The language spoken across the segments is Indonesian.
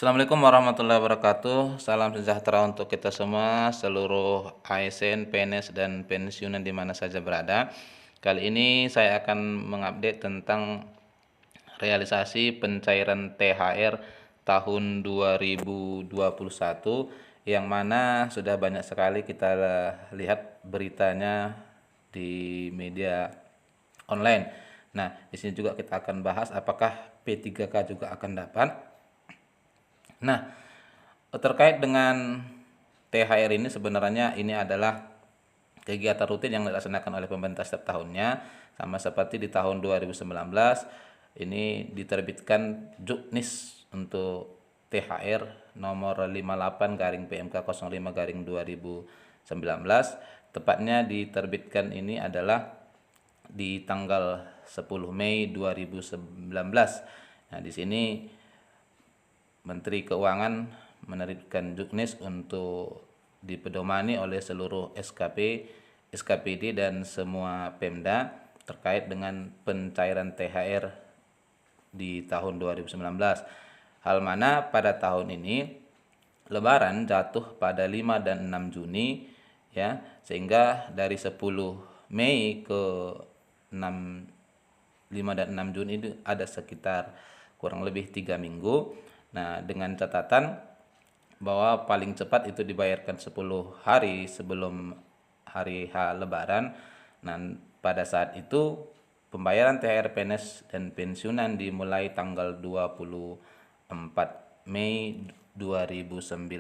Assalamualaikum warahmatullahi wabarakatuh. Salam sejahtera untuk kita semua, seluruh ASN, PNS, dan pensiunan di mana saja berada. Kali ini saya akan mengupdate tentang realisasi pencairan THR tahun 2021 yang mana sudah banyak sekali kita lihat beritanya di media online. Nah, di sini juga kita akan bahas apakah P3K juga akan dapat. Nah, terkait dengan THR ini sebenarnya ini adalah kegiatan rutin yang dilaksanakan oleh pemerintah setiap tahunnya, sama seperti di tahun 2019 ini diterbitkan Juknis untuk THR nomor 58 garing PMK 05 garing 2019. Tepatnya diterbitkan ini adalah di tanggal 10 Mei 2019. Nah, di sini Menteri Keuangan menerbitkan Juknis untuk dipedomani oleh seluruh SKP, SKPD dan semua Pemda terkait dengan pencairan THR di tahun 2019. Hal mana pada tahun ini Lebaran jatuh pada 5 dan 6 Juni ya, sehingga dari 10 Mei ke 5 dan 6 Juni itu ada sekitar kurang lebih 3 minggu. Nah, dengan catatan bahwa paling cepat itu dibayarkan 10 hari sebelum hari H Lebaran. Nah, pada saat itu pembayaran THR PNS dan pensiunan dimulai tanggal 24 Mei 2019.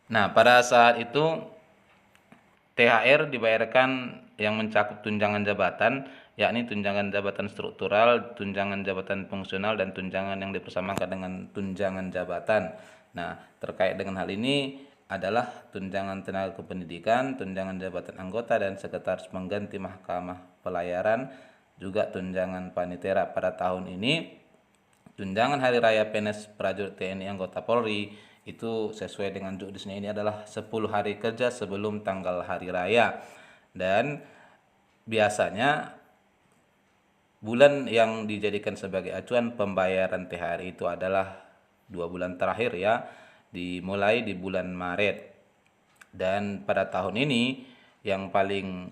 Nah, pada saat itu THR dibayarkan yang mencakup tunjangan jabatan, yakni tunjangan jabatan struktural, tunjangan jabatan fungsional, dan tunjangan yang dipersamakan dengan tunjangan jabatan. Nah, terkait dengan hal ini adalah tunjangan tenaga kependidikan, tunjangan jabatan anggota dan sekretaris pengganti Mahkamah Pelayaran, juga tunjangan panitera. Pada tahun ini tunjangan hari raya PNS prajurit TNI anggota Polri itu sesuai dengan juknisnya ini adalah 10 hari kerja sebelum tanggal hari raya. Dan biasanya bulan yang dijadikan sebagai acuan pembayaran THR itu adalah 2 bulan terakhir ya, dimulai di bulan Maret. Dan pada tahun ini yang paling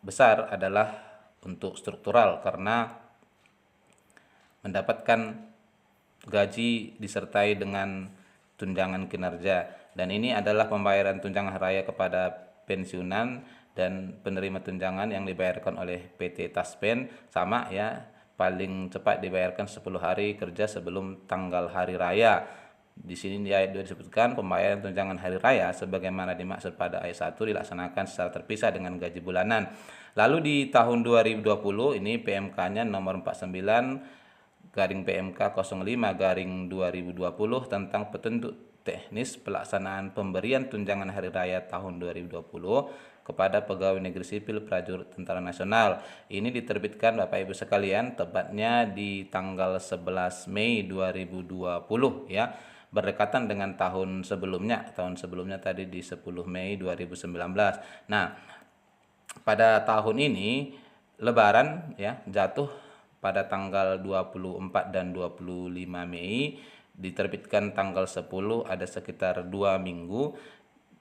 besar adalah untuk struktural karena mendapatkan gaji disertai dengan tunjangan kinerja, dan ini adalah pembayaran tunjangan raya kepada pensiunan dan penerima tunjangan yang dibayarkan oleh PT Taspen sama ya, paling cepat dibayarkan 10 hari kerja sebelum tanggal hari raya. Di sini di ayat 2 disebutkan pembayaran tunjangan hari raya sebagaimana dimaksud pada ayat 1 dilaksanakan secara terpisah dengan gaji bulanan. Lalu di tahun 2020 ini PMK-nya nomor 49 garing PMK 05 garing 2020 tentang petunjuk teknis pelaksanaan pemberian tunjangan hari raya tahun 2020 kepada pegawai negeri sipil prajurit Tentara Nasional. Ini diterbitkan Bapak Ibu sekalian tepatnya di tanggal 11 Mei 2020 ya, berdekatan dengan tahun sebelumnya. Tahun sebelumnya tadi di 10 Mei 2019. Nah, pada tahun ini Lebaran ya jatuh pada tanggal 24 dan 25 Mei, diterbitkan tanggal 10, ada sekitar 2 minggu,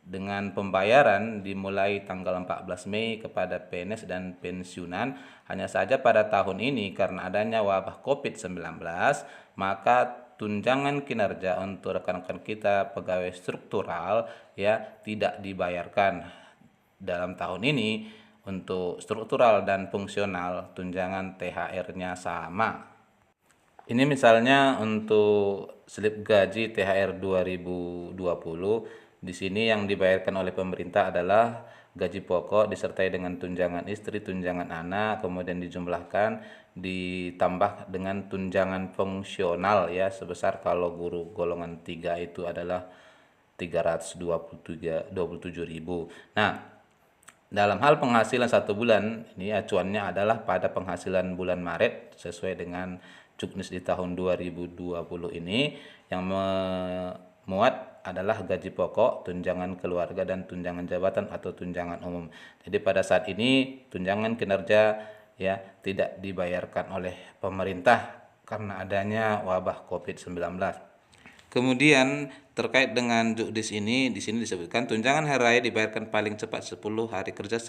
dengan pembayaran dimulai tanggal 14 Mei kepada PNS dan pensiunan. Hanya saja pada tahun ini karena adanya wabah COVID-19, maka tunjangan kinerja untuk rekan-rekan kita pegawai struktural ya tidak dibayarkan. Dalam tahun ini untuk struktural dan fungsional tunjangan THR-nya sama. Ini misalnya untuk slip gaji THR 2020. Di sini yang dibayarkan oleh pemerintah adalah gaji pokok disertai dengan tunjangan istri, tunjangan anak, kemudian dijumlahkan ditambah dengan tunjangan fungsional ya, sebesar kalau guru golongan 3 itu adalah 327.000. Nah, dalam hal penghasilan 1 bulan, ini acuannya adalah pada penghasilan bulan Maret sesuai dengan Juknis di tahun 2020 ini, yang memuat adalah gaji pokok, tunjangan keluarga, dan tunjangan jabatan atau tunjangan umum. Jadi pada saat ini tunjangan kinerja ya tidak dibayarkan oleh pemerintah karena adanya wabah COVID-19. Kemudian terkait dengan juknis ini, di sini disebutkan tunjangan hari raya dibayarkan paling cepat 10 hari kerja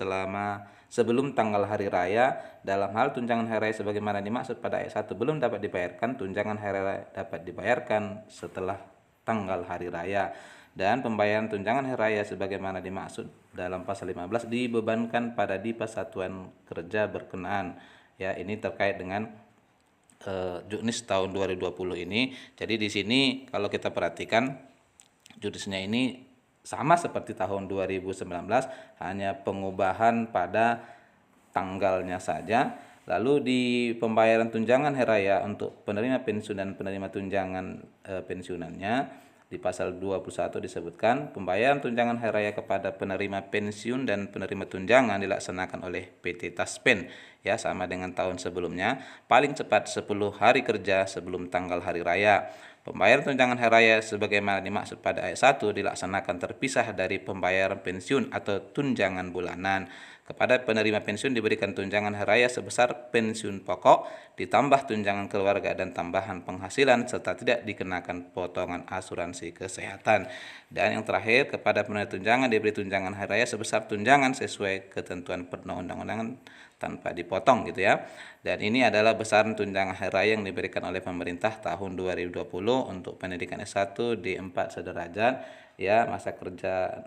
sebelum tanggal hari raya. Dalam hal tunjangan hari raya sebagaimana dimaksud pada ayat 1 belum dapat dibayarkan, tunjangan hari raya dapat dibayarkan setelah tanggal hari raya. Dan pembayaran tunjangan hari raya sebagaimana dimaksud dalam pasal 15 dibebankan pada Dipa Satuan Kerja berkenaan. Ya, ini terkait dengan juknis tahun 2020 ini. Jadi di sini kalau kita perhatikan juknisnya ini sama seperti tahun 2019, hanya pengubahan pada tanggalnya saja. Lalu di pembayaran tunjangan hari raya untuk penerima pensiun dan penerima tunjangan pensiunannya di pasal 21 disebutkan pembayaran tunjangan hari raya kepada penerima pensiun dan penerima tunjangan dilaksanakan oleh PT Taspen, ya, sama dengan tahun sebelumnya, paling cepat 10 hari kerja sebelum tanggal hari raya. Pembayaran tunjangan hari raya sebagaimana dimaksud pada ayat 1 dilaksanakan terpisah dari pembayaran pensiun atau tunjangan bulanan. Kepada penerima pensiun diberikan tunjangan hari raya sebesar pensiun pokok ditambah tunjangan keluarga dan tambahan penghasilan serta tidak dikenakan potongan asuransi kesehatan. Dan yang terakhir, kepada penerima tunjangan diberi tunjangan hari raya sebesar tunjangan sesuai ketentuan perundang-undangan tanpa dipotong, gitu ya. Dan ini adalah besaran tunjangan hari raya yang diberikan oleh pemerintah tahun 2020 untuk pendidikan S1 di 4 sederajat, ya, masa kerja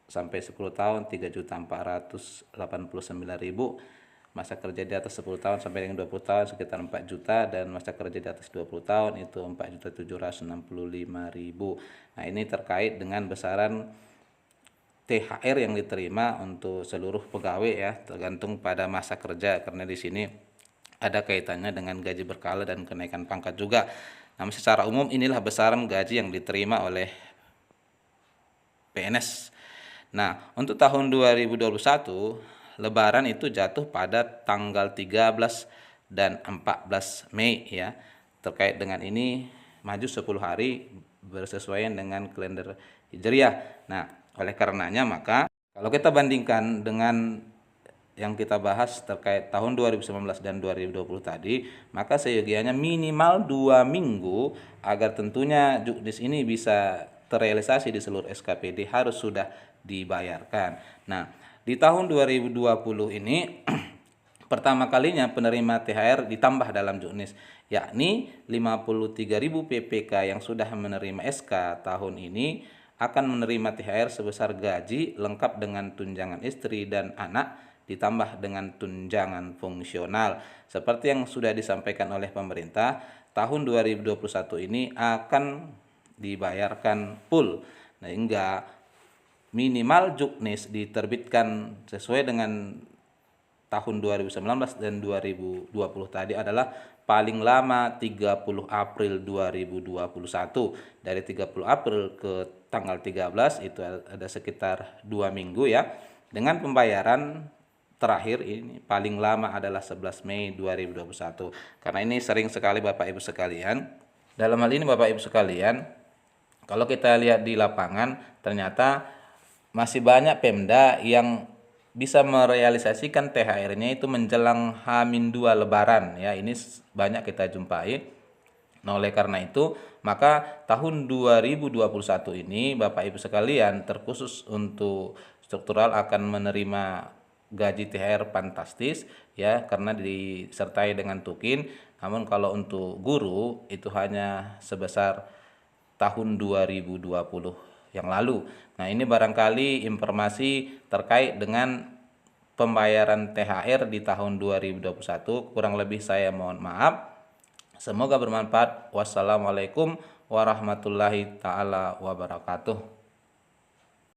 sampai 10 tahun 3.489.000, masa kerja di atas 10 tahun sampai dengan 20 tahun sekitar 4 juta, dan masa kerja di atas 20 tahun itu 4.765.000. Nah, ini terkait dengan besaran THR yang diterima untuk seluruh pegawai, ya, tergantung pada masa kerja, karena di sini ada kaitannya dengan gaji berkala dan kenaikan pangkat juga. Namun secara umum inilah besaran gaji yang diterima oleh PNS. Nah, untuk tahun 2021, Lebaran itu jatuh pada tanggal 13 dan 14 Mei, ya. Terkait dengan ini maju 10 hari bersesuaian dengan kalender Hijriah. Nah, oleh karenanya maka kalau kita bandingkan dengan yang kita bahas terkait tahun 2019 dan 2020 tadi, maka seyogianya minimal 2 minggu agar tentunya juknis ini bisa terrealisasi di seluruh SKPD harus sudah dibayarkan. Nah, di tahun 2020 ini pertama kalinya penerima THR ditambah dalam juknis, yakni 53.000 PPK yang sudah menerima SK tahun ini akan menerima THR sebesar gaji lengkap dengan tunjangan istri dan anak ditambah dengan tunjangan fungsional. Seperti yang sudah disampaikan oleh pemerintah, tahun 2021 ini akan dibayarkan full, sehingga minimal juknis diterbitkan sesuai dengan tahun 2019 dan 2020 tadi adalah paling lama 30 April 2021. Dari 30 April ke tanggal 13 itu ada sekitar 2 minggu, ya. Dengan pembayaran terakhir ini paling lama adalah 11 Mei 2021. Karena ini sering sekali Bapak Ibu sekalian. Dalam hal ini Bapak Ibu sekalian, kalau kita lihat di lapangan ternyata masih banyak Pemda yang bisa merealisasikan THR-nya itu menjelang H-2 Lebaran, ya. Ini banyak kita jumpai. Nah, oleh karena itu, maka tahun 2021 ini Bapak Ibu sekalian terkhusus untuk struktural akan menerima gaji THR fantastis, ya, karena disertai dengan tukin. Namun kalau untuk guru itu hanya sebesar tahun 2020 yang lalu. Nah, ini barangkali informasi terkait dengan pembayaran THR di tahun 2021. Kurang lebih saya mohon maaf. Semoga bermanfaat. Wassalamualaikum warahmatullahi taala wabarakatuh.